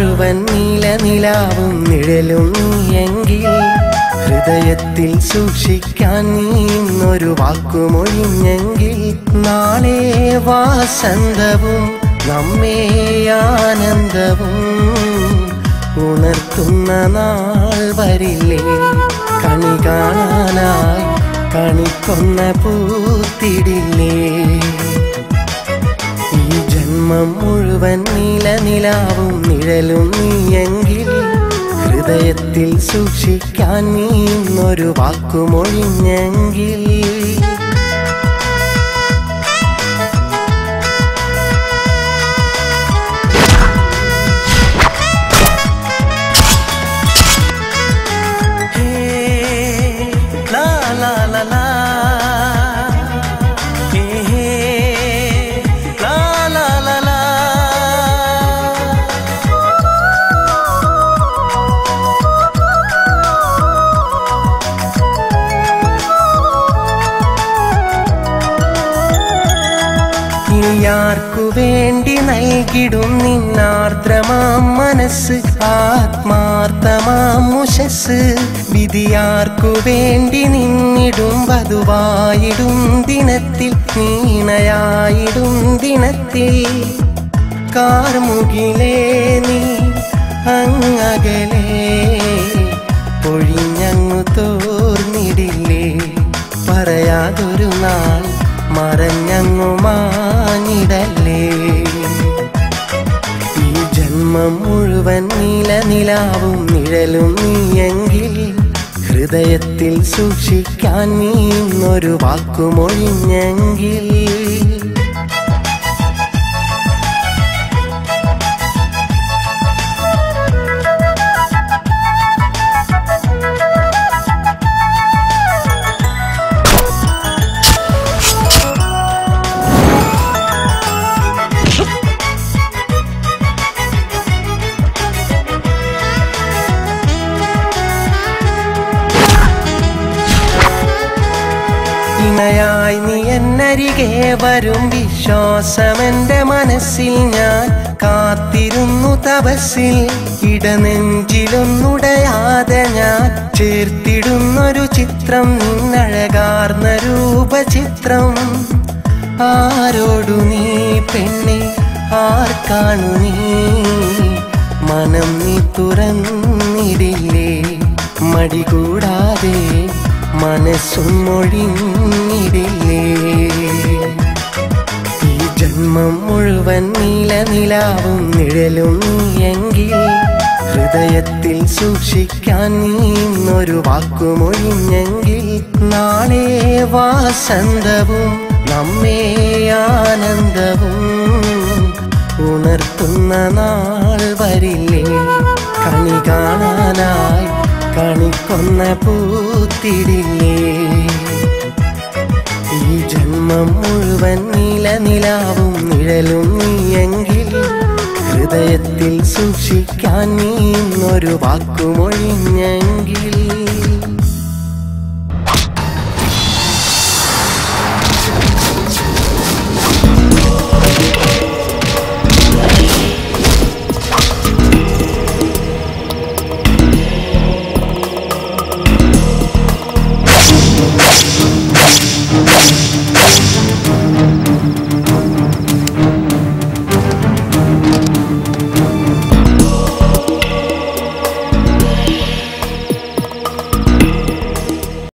മുഴുവൻ നീലനിലാവും നിഴലും നീയെങ്കിൽ ഹൃദയത്തിൽ സൂക്ഷിക്കാൻ നീ ഇന്നൊരു വാക്കുമൊഴിഞ്ഞെങ്കിൽ നാളെ വാസന്തവും നമ്മെ ആനന്ദവും ഉണർത്തുന്ന നാൾ വരില്ലേ കണി കാണാനായി കണിക്കൊന്ന പൂത്തിടില്ലേ ഈ ജന്മം മുഴുവൻ നീലനിലാവും നിഴലും നീയെങ്കിൽ ഹൃദയത്തിൽ സൂക്ഷിക്കാൻ നീ ഇന്നൊരു വാക്കുമൊഴിഞ്ഞെങ്കിൽ യാർക്കു വേണ്ടി നൽകിടും നിന്നാർദ്രമാം മനസ്സ് ആത്മാർത്ഥമാം മുഷസ് വിധിയാർക്കു വേണ്ടി നിന്നിടും വധുവായിടും ദിനത്തിൽ നീണയായിടും ദിനത്തിൽ കാർമുകിലേ നീ അങ്ങകലേ പൊഴിഞ്ഞങ്ങു തോർന്നിടില്ലേ പറയാതൊരു നാൾ മറഞ്ഞങ്ങു മാഞ്ഞിടല്ലേ ഈ ജന്മം മുഴുവൻ നീലനിലാവും നിഴലും നീയെങ്കിൽ ഹൃദയത്തിൽ സൂക്ഷിക്കാൻ നീ ഇന്നൊരു വാക്കുമൊഴിഞ്ഞെങ്കിൽ ായി നീ എന്നരികെ വരും വിശ്വാസമെന്റെ മനസ്സിൽ ഞാൻ കാത്തിരുന്നു തപസ്സിൽ ഇടനെഞ്ചിലൊന്നുടയാതെ ഞാൻ ചേർത്തിടുന്നൊരു ചിത്രം നിന്നഴകാർന്ന രൂപചിത്രം ആരോടു നീ പെണ്ണെ ആർക്കാണു നീ മനം നീ തുറന്നിടില്ലേ മടികൂടാതെ മനസ്സും മൊഴിഞ്ഞിടില്ലേ ഈ ജന്മം മുഴുവൻ നീലനിലാവും നിഴലും നീയെങ്കിൽ ഹൃദയത്തിൽ സൂക്ഷിക്കാൻ നീ ഇന്നൊരു വാക്കുമൊഴിഞ്ഞെങ്കിൽ നാളെ വാസന്തവും നമ്മെ ആനന്ദവും ഉണർത്തുന്ന നാൾ വരില്ലേ കണി കാണാനായി കണിക്കൊന്ന പൂത്തിടില്ലേ ഈ ജന്മം മുഴുവൻ നീലനിലാവും നിഴലും നീയെങ്കിൽ ഹൃദയത്തിൽ സൂക്ഷിക്കാൻ നീ ഇന്നൊരു വാക്കുമൊഴിഞ്ഞെങ്കിൽ